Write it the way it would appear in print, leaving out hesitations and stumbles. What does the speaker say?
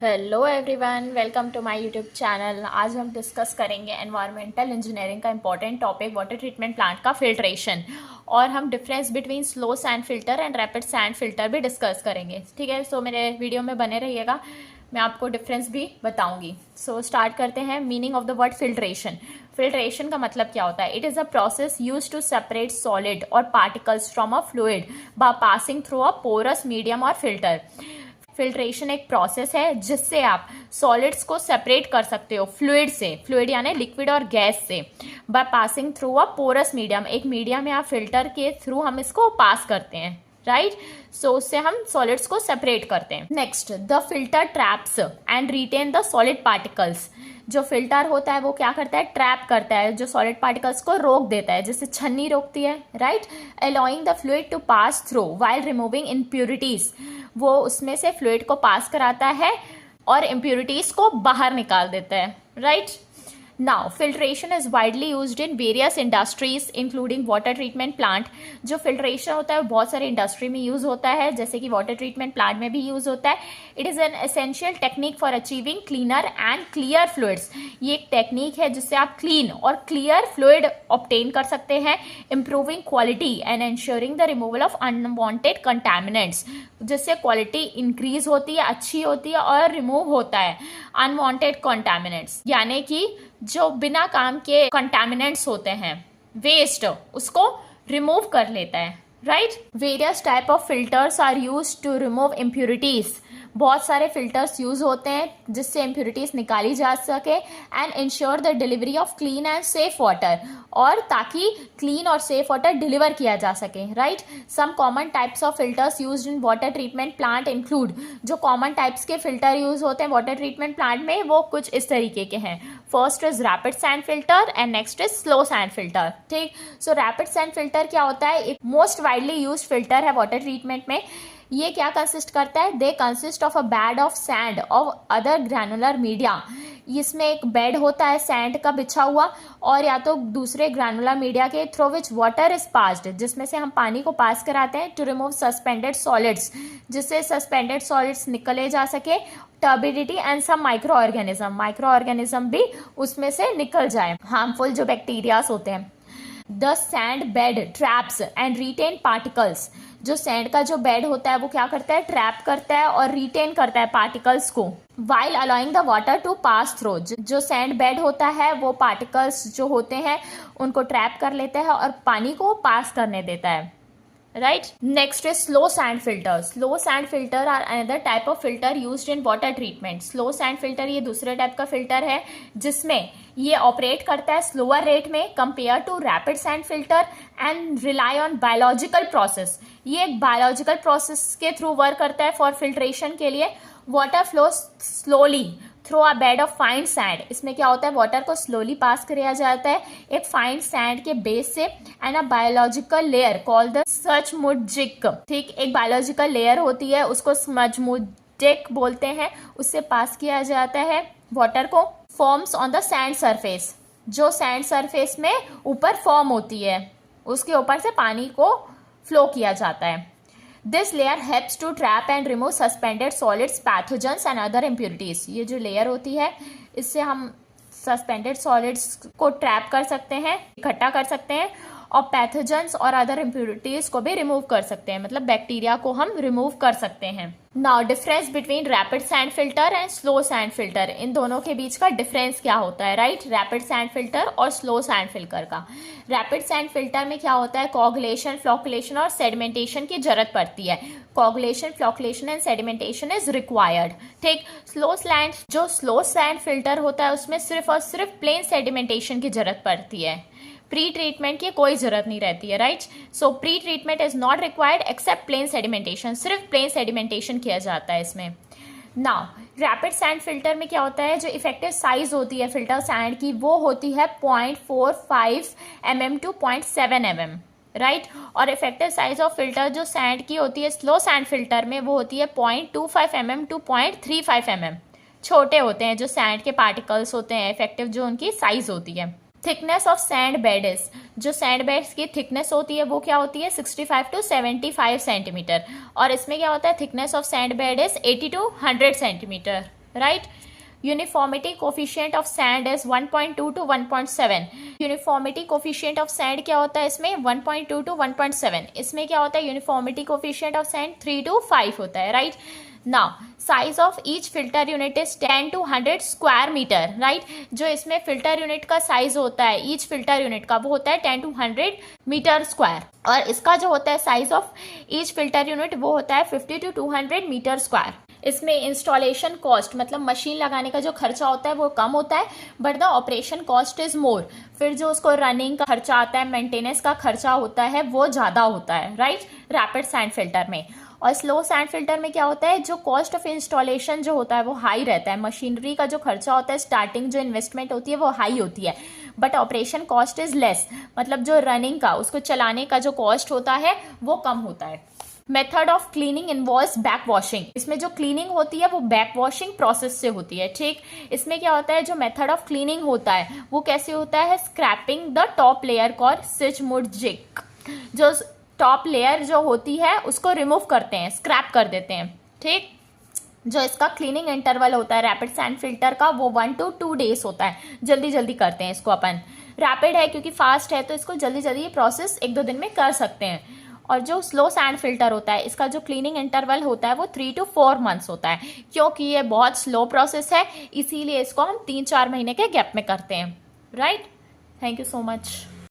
Hello everyone, welcome to my YouTube channel. आज हम discuss करेंगे एनवायरमेंटल इंजीनियरिंग का important topic water treatment plant का फिल्ट्रेशन, और हम difference between slow sand filter and rapid sand filter भी discuss करेंगे। ठीक है, सो मेरे वीडियो में बने रहिएगा, मैं आपको डिफरेंस भी बताऊंगी। सो स्टार्ट करते हैं। Meaning of the word filtration. Filtration का मतलब क्या होता है? It is a process use to separate solid और particles from a fluid by passing through a porous medium और फिल्टर। फिल्ट्रेशन एक प्रोसेस है जिससे आप सॉलिड्स को सेपरेट कर सकते हो फ्लूइड से, फ्लूइड यानी लिक्विड और गैस से, by passing through a porous medium. एक मीडियम या फिल्टर के थ्रू हम इसको पास करते हैं, राइट। सो उससे हम सॉलिड्स को सेपरेट करते हैं। Next, the filter traps and retain the solid particles. जो फिल्टर होता है वो क्या करता है? ट्रैप करता है, जो सॉलिड पार्टिकल्स को रोक देता है, जैसे छन्नी रोकती है, right. Allowing the fluid to pass through while removing impurities. वो उसमें से फ्लूइड को पास कराता है और इम्प्यूरिटीज को बाहर निकाल देता है, right. Now filtration is widely used in various industries including water treatment plant. जो फिल्ट्रेशन होता है वो बहुत सारे इंडस्ट्री में यूज होता है, जैसे कि वाटर ट्रीटमेंट प्लांट में भी यूज होता है। It is an essential technique for achieving cleaner and clear fluids. ये एक टेक्निक है जिससे आप क्लीन और क्लियर फ्लूइड ऑब्टेन कर सकते हैं, improving quality and ensuring the removal of unwanted contaminants. जिससे क्वालिटी इंक्रीज होती है, अच्छी होती है, और रिमूव होता है अनवांटेड कंटैमिनेंट्स, यानी कि जो बिना काम के कंटैमिनेंट्स होते हैं, वेस्ट, उसको रिमूव कर लेता है, right. Various type of filters are use to remove impurities. बहुत सारे फिल्टर्स यूज होते हैं जिससे इम्प्यूरिटीज निकाली जा सके and ensure the delivery of clean and safe water, और ताकि क्लीन और सेफ वाटर डिलीवर किया जा सके, right. Some common types of filters used in water treatment plant include. जो कॉमन टाइप्स के फिल्टर यूज होते हैं वाटर ट्रीटमेंट प्लांट में वो कुछ इस तरीके के हैं। First is rapid sand filter and next is slow sand filter. ठीक, सो रैपिड सैंड फिल्टर क्या होता है? एक मोस्ट वाइडली यूज्ड फिल्टर है वाटर ट्रीटमेंट में। ये क्या कंसिस्ट करता है? They consist of a bed of sand और अदर ग्रैनुलर मीडिया। इसमें एक बेड होता है सैंड का बिछा हुआ, और या तो दूसरे ग्रैनुलर मीडिया के through which water is passed, जिसमें से हम पानी को पास कराते हैं टू रिमूव सस्पेंडेड सॉलिड्स, जिससे सस्पेंडेड सॉलिड्स निकले जा सके, turbidity and some micro organism भी उसमें से निकल जाए, हार्मफुल जो बैक्टीरियाज होते हैं। The sand bed traps and retain particles. जो सैंड का जो बेड होता है वो क्या करता है? ट्रैप करता है और रिटेन करता है पार्टिकल्स को, while allowing the water to pass through. जो सैंड बेड होता है वो पार्टिकल्स जो होते हैं उनको ट्रैप कर लेता है और पानी को पास करने देता है, right. Next is slow sand filter. Slow sand filter are another type of filter used in water treatment. Slow sand filter ये दूसरे टाइप का फिल्टर है जिसमें ये ऑपरेट करता है स्लोअर रेट में compare to rapid sand filter and rely on biological process. ये एक बायोलॉजिकल प्रोसेस के थ्रू वर्क करता है फॉर फिल्ट्रेशन के लिए। Water flow slowly through a bed of fine sand. इसमें क्या होता है? वाटर को स्लोली पास किया जाता है एक फाइन सैंड के बेस से and a biological layer called the स्मजमुजिक। ठीक, एक बायोलॉजिकल लेयर होती है, उसको स्मजमुजिक बोलते हैं, उससे पास किया जाता है वाटर को। Forms on the sand surface. जो सैंड सरफेस में ऊपर फॉर्म होती है उसके ऊपर से पानी को फ्लो किया जाता है। This layer helps to trap and remove suspended solids, pathogens and other impurities. ये जो लेयर होती है इससे हम सस्पेंडेड सॉलिड्स को ट्रैप कर सकते हैं, इकट्ठा कर सकते हैं, और पैथोजेंस और अदर इम्प्यूरिटीज को भी रिमूव कर सकते हैं, मतलब बैक्टीरिया को हम रिमूव कर सकते हैं। Now difference between rapid sand filter and slow sand filter. इन दोनों के बीच का डिफरेंस क्या होता है, राइट? रैपिड सैंड फिल्टर और स्लो सैंड फिल्टर का। रैपिड सैंड फिल्टर में क्या होता है? कोगुलेशन, फ्लोकुलेशन और सेडिमेंटेशन की जरूरत पड़ती है। Coagulation, flocculation and sedimentation is required. ठीक, स्लो सैंड फिल्टर होता है उसमें सिर्फ और सिर्फ प्लेन सेडिमेंटेशन की जरूरत पड़ती है, प्री ट्रीटमेंट की कोई जरूरत नहीं रहती है, right. So pre treatment is not required except plain sedimentation. सिर्फ प्लेन सेडिमेंटेशन किया जाता है इसमें। नाउ रैपिड सैंड फिल्टर में क्या होता है? जो इफेक्टिव साइज होती है फिल्टर सैंड की वो होती है 0.45 mm टू 0.7 mm, राइट। और इफेक्टिव साइज ऑफ फिल्टर जो सैंड की होती है स्लो सैंड फिल्टर में वो होती है 0.25 mm टू 0.35 mm। छोटे होते हैं जो सैंड के पार्टिकल्स होते हैं, इफेक्टिव जो उनकी साइज होती है। Thickness of sand beds. जो सैंड बेड्स की थिकनेस होती है वो क्या होती है? 65 टू 75 सेंटीमीटर। और इसमें क्या होता है? Thickness of sand bed is 80 to 100 centimetre, right. Uniformity coefficient of sand is 1.2 to 1.7। Uniformity coefficient of sand क्या होता है इसमें 1.2 to 1.7। इसमें क्या होता है uniformity coefficient of sand 3 to 5 होता है, right. Now size of each filter unit is 10 to 100 square metre, right. जो इसमें फिल्टर यूनिट का साइज होता है ईच फिल्टर यूनिट का वो होता है 10 to 100 मीटर स्क्वायर, और इसका जो होता है size of each filter unit वो होता है 50 to 200 मीटर स्क्वायर। इसमें इंस्टॉलेशन कॉस्ट मतलब मशीन लगाने का जो खर्चा होता है वो कम होता है, but the operation cost is more. फिर जो उसको रनिंग का खर्चा आता है, मेंटेनेंस का खर्चा होता है वो ज़्यादा होता है, राइट, रैपिड सैंड फिल्टर में। और स्लो सैंड फिल्टर में क्या होता है, जो कॉस्ट ऑफ इंस्टॉलेशन जो होता है वो हाई रहता है, मशीनरी का जो खर्चा होता है, स्टार्टिंग जो इन्वेस्टमेंट होती है वो हाई होती है, but operation cost is less, मतलब जो रनिंग का उसको चलाने का जो कॉस्ट होता है वो कम होता है। Method of cleaning involves back washing. इसमें जो क्लीनिंग होती है वो बैक वॉशिंग प्रोसेस से होती है, ठीक। इसमें क्या होता है, जो मेथड ऑफ क्लीनिंग होता है वो कैसे होता है, scraping the top layer called schmutzdecke. जो टॉप लेयर जो होती है उसको रिमूव करते हैं, स्क्रैप कर देते हैं, ठीक। जो इसका क्लीनिंग इंटरवल होता है रैपिड सैंड फिल्टर का वो 1 to 2 डेज होता है। जल्दी जल्दी करते हैं इसको अपन, रैपिड है क्योंकि फास्ट है तो इसको जल्दी जल्दी ये प्रोसेस 1-2 दिन में कर सकते हैं। और जो स्लो सैंड फिल्टर होता है इसका जो क्लीनिंग इंटरवल होता है वो 3 to 4 मंथ्स होता है, क्योंकि ये बहुत स्लो प्रोसेस है इसीलिए इसको हम 3-4 महीने के गैप में करते हैं, right. Thank you so much.